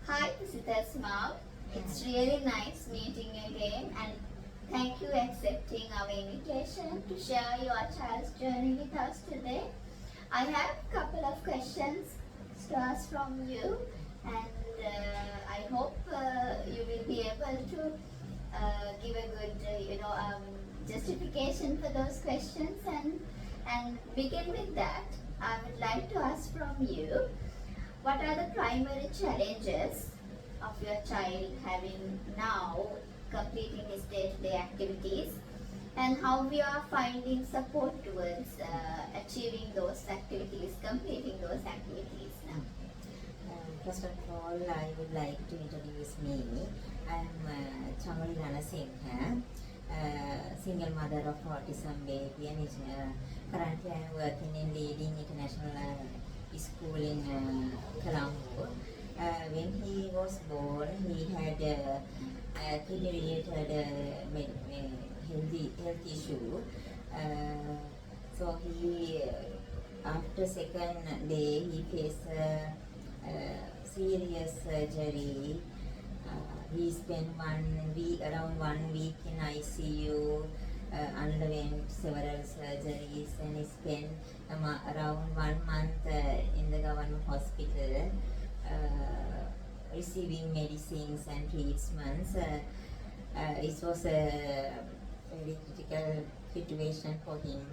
Hi, Thisitha's mom. It's really nice meeting you again, and thank you accepting our invitation to share your child's journey with us today. I have a couple of questions to ask from you, and I hope you will be able to give a good, justification for those questions. And begin with that, I would like to ask from you, what are the primary challenges of your child having now completing his day-to-day activities, and how we are finding support towards achieving those activities, completing those activities now? First of all, I would like to introduce me. I am Chamali Ranasinghe, single mother of autism baby, and currently I am working in leading international school in Colombo. When he was born, he had a kidney-related health issue. So he, after second day, he faced serious surgery. He spent around 1 week in ICU, underwent several surgeries, and he spent around 1 month in the government hospital, receiving medicines and treatments. It was a very critical situation for him.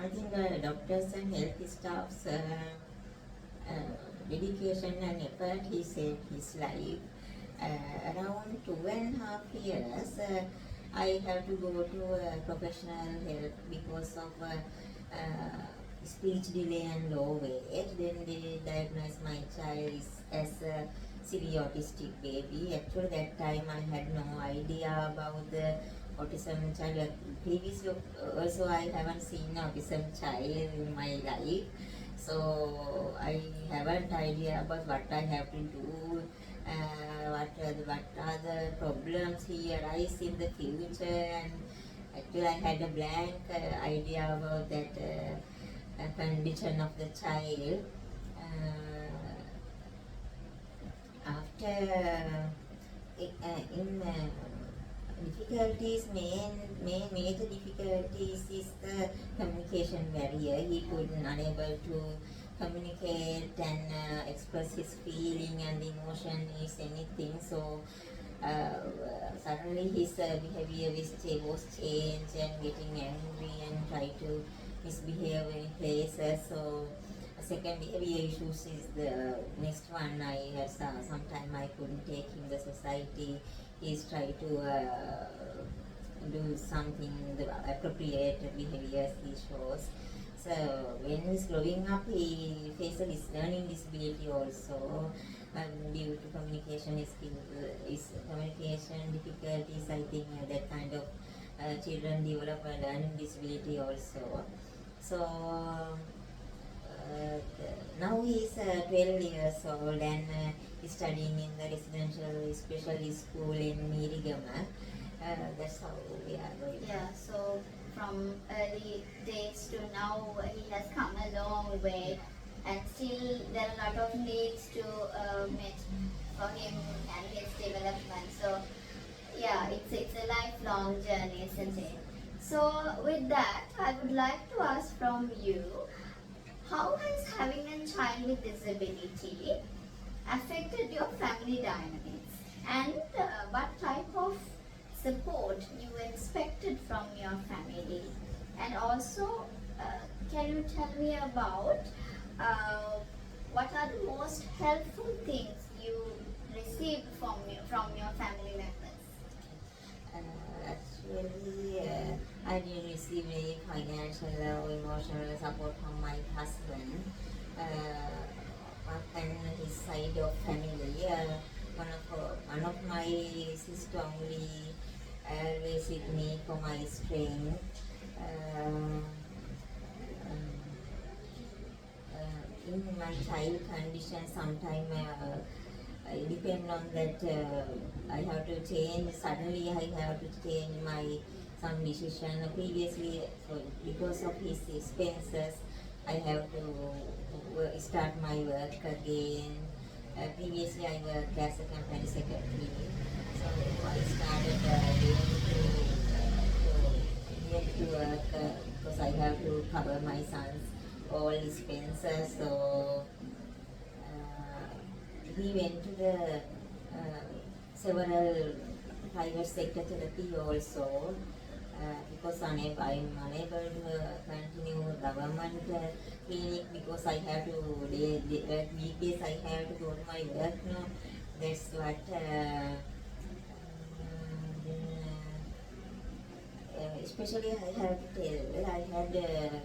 I think doctors and health staffs dedication and effort, he saved his life. Around 2.5 years, I have to go to professional help because of speech delay and low weight. Then they diagnosed my child as a severe autistic baby. Actually, that time I had no idea about the autism child. Previously, also I haven't seen autism child in my life. So I haven't idea about what I have to do, what are the problems he arise in the future, and actually I had a blank idea about that condition of the child. After in difficulties, major difficulties is the communication barrier. He couldn't unable to communicate and express his feeling and emotion is anything. So suddenly his behavior was changed and getting angry and try to misbehave in places. So second behavior issues is the next one. I had sometime I couldn't take him the society. He's trying to do something the appropriate behaviors he shows. So when he's growing up, he faces his learning disability also due to communication communication difficulties. I think that kind of children develop a learning disability also. So now he's 12 years old and he's studying in the residential special school in Mirigama. That's how we are going. Yeah, so from early days to now, he has come a long way, and still there are a lot of needs to meet for him and his development. So yeah, it's a lifelong journey, isn't it? So with that, I would like to ask from you, how has having a child with disability affected your family dynamics, and what type of support you expected from your family? And also, can you tell me about what are the most helpful things you received from your family members? Actually, I didn't receive any financial or emotional support from my husband. And his side of family, one of my sister only always with me for my strength. In my child condition, sometimes I depend on that. I have to change. Suddenly, I have to change my some decision. Previously, so because of his expenses, I have to start my work again. Previously, I worked as a company secretary, so I started going to work because I have to cover my son's all expenses. So he went to the several private sector therapy also. Because I'm unable to continue government clinic because I have to work weekdays. I have to go to my work. No, that's what. Especially I have to tell, I had a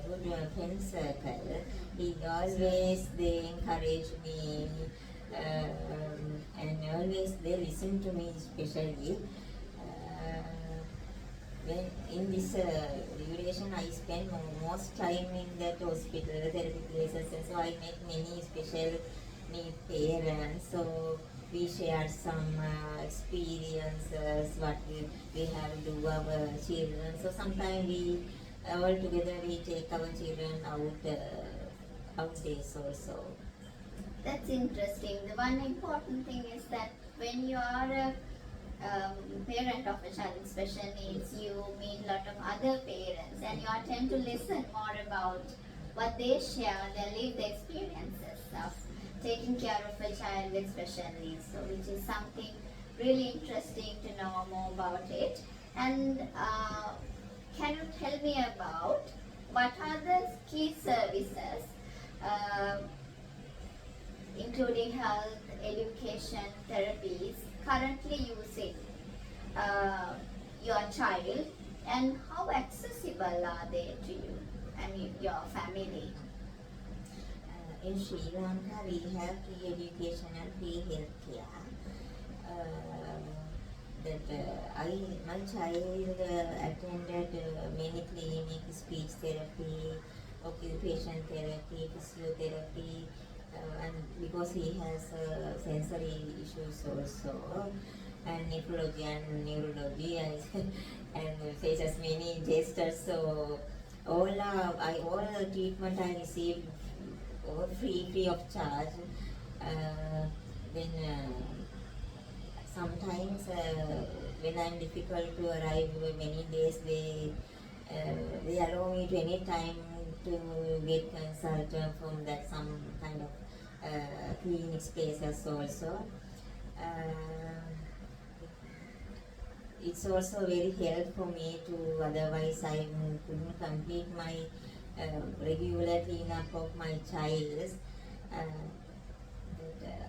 good friend circle. He always they encourage me and always they listen to me especially. When in this duration I spend most time in that hospital therapy places, and so I met many special need parents. So we shared some experiences what we have to do our children. So sometimes we all together we take our children out days also. That's interesting. The one important thing is that when you are a parent of a child with special needs, you meet a lot of other parents and you tend to listen more about what they share, their lived experiences of taking care of a child with special needs. So, which is something really interesting to know more about it. And can you tell me about what are the key services, including health, education, therapies, currently using your child, and how accessible are they to you and your family? In Sri Lanka, we have free education and free healthcare. My child attended many clinics, speech therapy, occupation therapy, physiotherapy, and because he has sensory issues also, and nephrology and neurology, and faces many gestures. So all treatment I received free of charge. Then sometimes when I'm difficult to arrive many days, they allow me to any time to get consulted from that some kind of clinic spaces also. It's also very helpful for me to, otherwise I couldn't complete my regular cleanup of my child.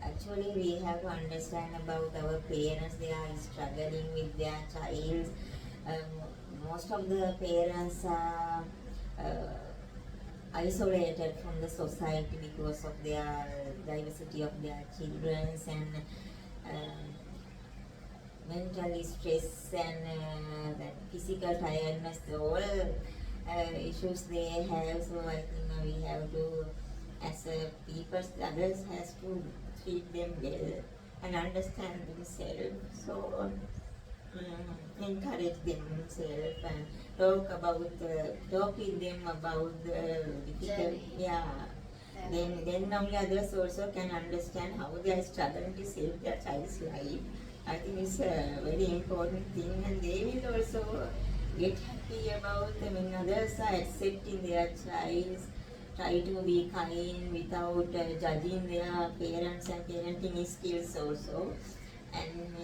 Actually we have to understand about our parents. They are struggling with their child. Most of the parents are isolated from the society because of their diversity of their children, and mental stress and that physical tiredness, all issues they have. So I think we have to, as people, others has to treat them well and understand themselves. So encourage themselves and talk with them about the difficult, Journey. yeah. Then only others also can understand how they are struggling to save their child's life. I think it's a very important thing, and they will also get happy about when others are accepting their child, try to be kind without judging their parents and parenting skills also, and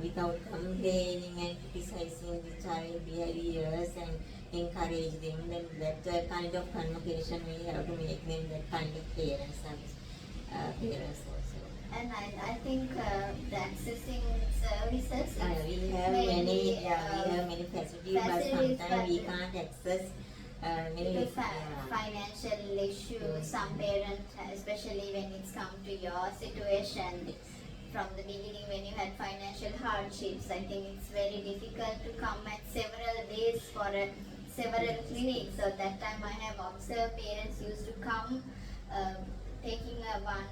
without complaining and criticizing the child behaviors, and encourage them. Then that kind of convocation we have to make them that kind of parents and parents also. And I think the accessing services, We have mainly, many facilities, but facilities, sometimes we but can't access many. due to financial issues, some parents, especially when it's come to your situation, from the beginning when you had financial hardships, I think it's very difficult to come at several days for several clinics. So that time I have observed parents used to come taking a one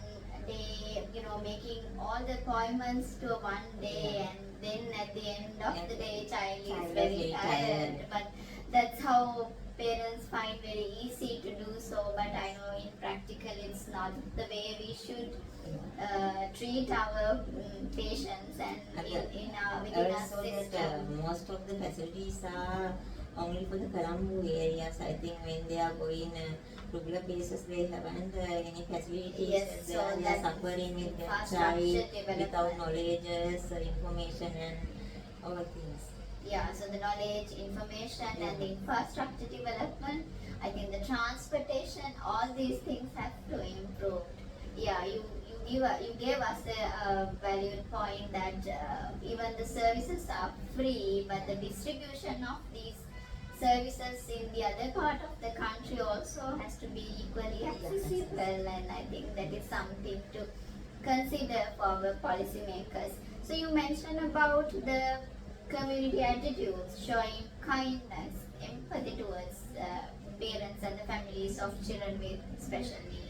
day, making all the appointments to a one day, and then at the end of the day child is very tired. But that's how parents find very easy to do so, but I know in practical it's not the way we should treat our patients and in our within our Also that system. most of the facilities are only for the Colombo areas. I think when they are going regular basis, they haven't any facilities. Yes, They so are that suffering with their infrastructure child without development. knowledge, information and all things. Yeah, so the knowledge, information, and the infrastructure development. I think the transportation, all these things have to improve. Yeah, you gave us a valued point that even the services are free, but the distribution of these services in the other part of the country also has to be equally accessible, and I think that is something to consider for our policymakers. So you mentioned about the community attitudes showing kindness, empathy towards parents and the families of children with special needs.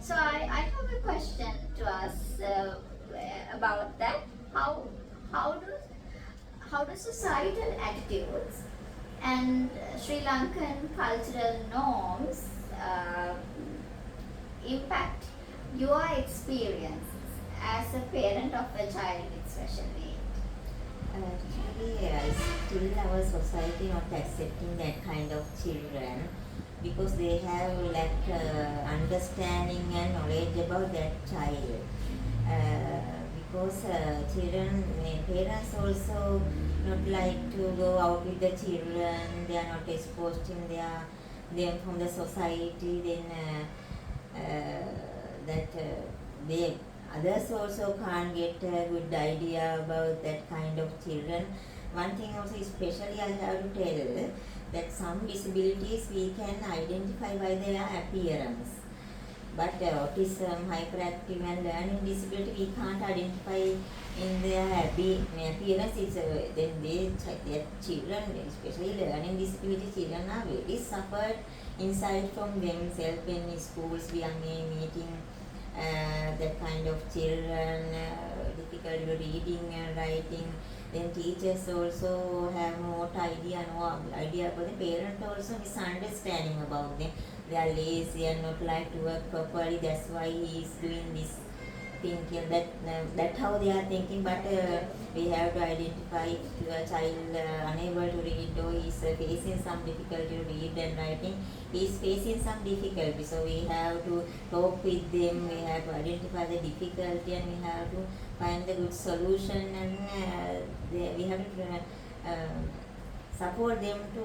So I have a question to ask about that. How how do how do societal attitudes and Sri Lankan cultural norms impact your experiences as a parent of a child with special needs? Actually, still our society not accepting that kind of children because they have lack understanding and knowledge about that child. Because children, parents also not like to go out with the children. They are not exposed in them from the society. Then that they others also can't get a good idea about that kind of children. One thing also especially I have to tell that some disabilities we can identify by their appearance. But autism, hyperactive and learning disability we can't identify in their appearance. It's, then their children, especially learning disability children are very suffered inside from themselves in schools. We are meeting that kind of children, difficulty reading and writing. Then teachers also have no idea about the parent also misunderstanding about them. They are lazy and not like to work properly. That's why he is doing this thinking that's how they are thinking. But we have to identify if a child unable to read or is facing some difficulty to read and writing. He is facing some difficulty, so we have to talk with them. We have to identify the difficulty and we have to find the good solution, and we have to support them to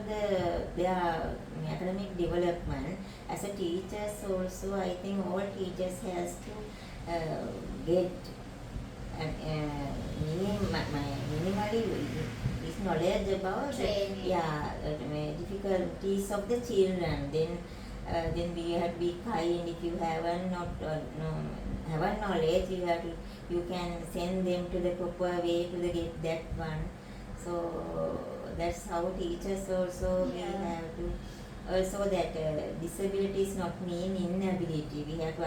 their academic development. As a teachers also, I think all teachers has to get minimally is knowledge about Training. difficulties of the children. Then we have to be kind. If you haven't haven't knowledge, you can send them to the proper way to get that one. So that's how teachers also we have to also that disability is not mean inability. We have to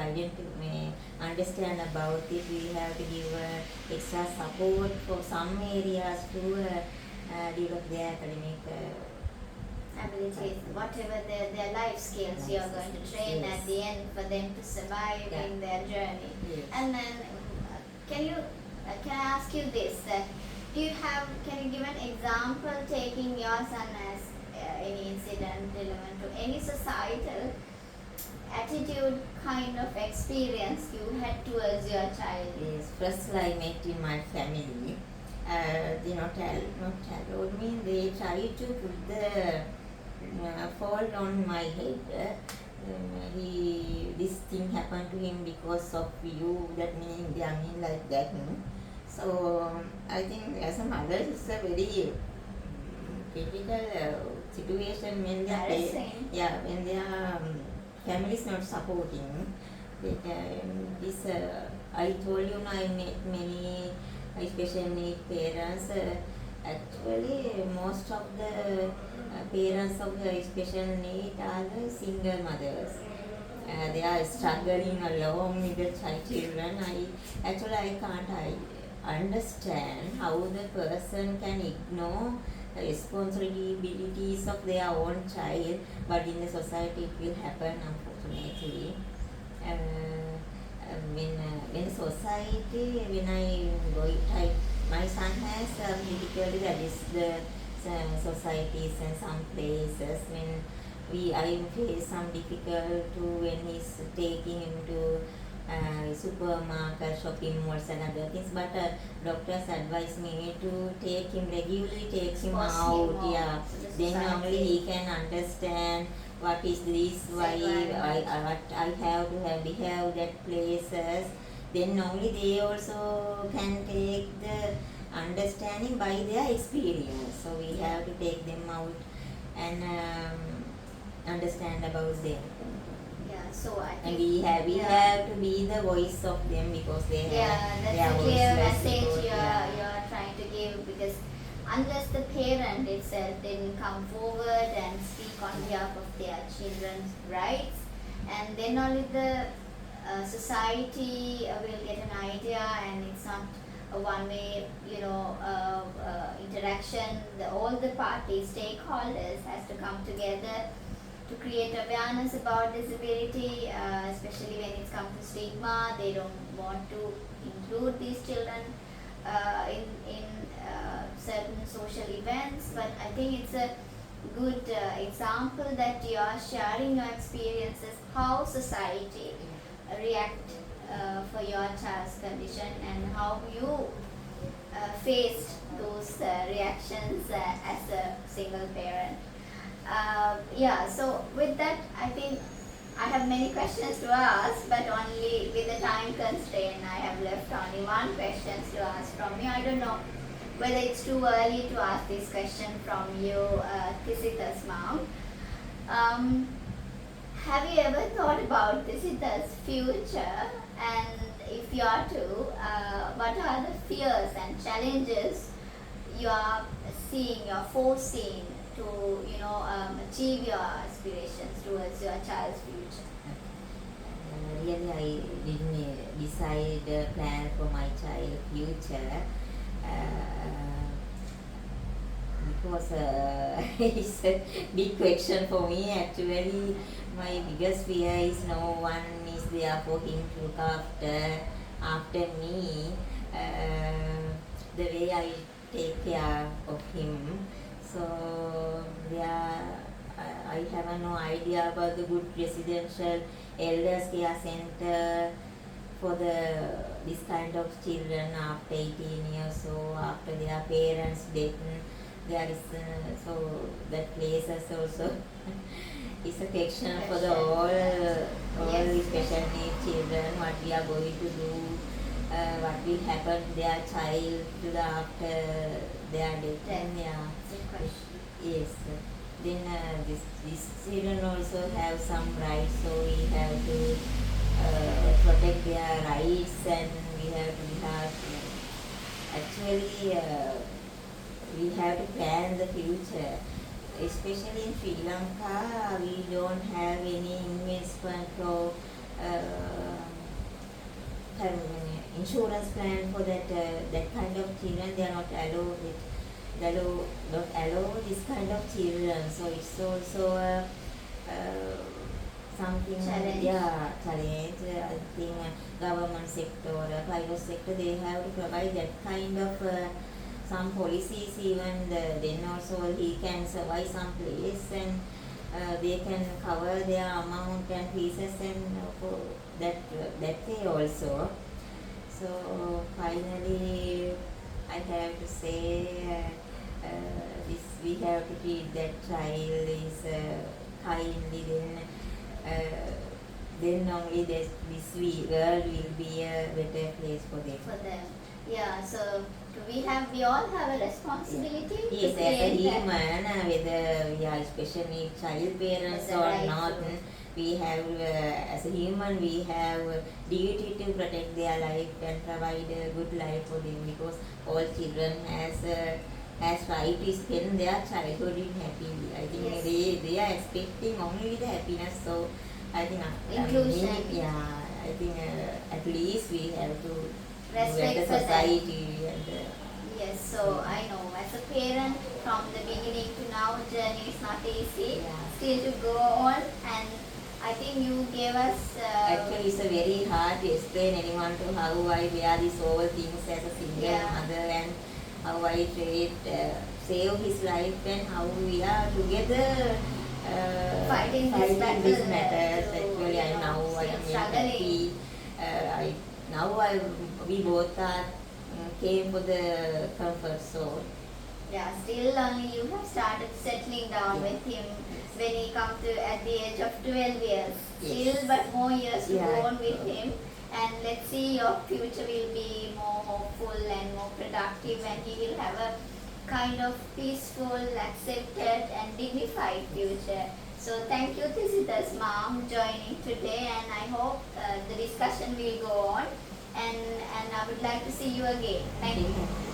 understand about it. We have to give extra support for some areas to develop their academic abilities, whatever their life skills you are going to train at the end for them to survive in their journey. Yes. And then can I ask you this? Can you give an example taking your son as any incident relevant to any societal attitude kind of experience you had towards your child? Yes, first I met in my family. They not allowed me. They tried to put the fault on my head. This thing happened to him because of you. That means they are mean like that. So I think as a mother, it's a very critical situation when when their family is not supporting. I told you, I met many special need parents. Actually, most of the parents of the special need are the single mothers. They are struggling alone with the children. I can't understand how the person can ignore responsibilities of their own child, but in the society it will happen unfortunately. When society, when I go, my son has difficulty, that is the societies and some places when I face some difficult to when he's taking him to supermarket, shopping malls and other things, but doctors advise me to take him regularly, take him Expose out, him more yeah, to the then society. only he can understand what is this, why what I have to have behave that places, then only they also can take the understanding by their experience. So we have to take them out and understand about them. Yeah, so I And think we have to be the voice of them because they have that's their a clear voiceless message because, you're trying to give, because unless the parent itself didn't come forward and speak on behalf of their children's rights, and then only the society will get an idea, and it's not a one-way, interaction. All the parties, stakeholders, has to come together to create awareness about disability, especially when it comes to stigma. They don't want to include these children in certain social events, but I think it's a good example that you are sharing your experiences, how society react for your child's condition, and how you faced those reactions as a single parent. So with that, I think I have many questions to ask, but only with the time constraint, I have left only one question to ask from you. I don't know whether it's too early to ask this question from you, Thisitha's mom. Have you ever thought about Thisitha's future? And if you are to, what are the fears and challenges you are seeing, you are foreseeing to achieve your aspirations towards your child's future? Really, I didn't decide a plan for my child's future because it's a big question for me. Actually, my biggest fear is no one is there for him to look after me. The way I take care of him. So I have no idea about the good residential elders care center for this kind of children after 18 years or after their parents' death. There is so that place is also is a question for the all special needs children. What we are going to do, what will happen to their child after their death. Yes. Then these children also have some rights, so we have to protect their rights, and we have to have actually we have to plan the future. Especially in Sri Lanka, we don't have any investment or insurance plan for that kind of children. They are not allowed it. They don't allow this kind of children. So it's also something Challenge. Challenge. I think government sector or private sector, they have to provide that kind of some policies. Even then also he can survive some place, and they can cover their amount and pieces, and for that way also. So finally, I have to say this, we have to treat that child is kindly. Then only this world will be a better place for them. So we all have a responsibility. Yes, as a human, whether we are special needs child parents or not, we have as a human we have duty to protect their life and provide a good life for them, because all children has right to spend their childhood in happily. I think they are expecting only the happiness. So I think inclusion. I think at least we have to respect the society and Yes, so I know as a parent from the beginning to now journey is not easy. Yeah. Still to go on, and I think you gave us Actually, it's a very hard to explain anyone to how I wear these all things as a single Yeah. mother, and how I save his life, and how we are together Fighting this battle, these matters. to, Actually, I you know, now I still am very struggling. happy. We both are came for the comfort zone. Yeah, still only you have started settling down Yeah. with him when he come to at the age of 12 years. Yes. Still but more years to Yeah. go on with him, and let's see your future will be more hopeful and more productive, and he will have a kind of peaceful, accepted and dignified future. So thank you Thisitha's mom joining today, and I hope the discussion will go on, and I would like to see you again. Thank you.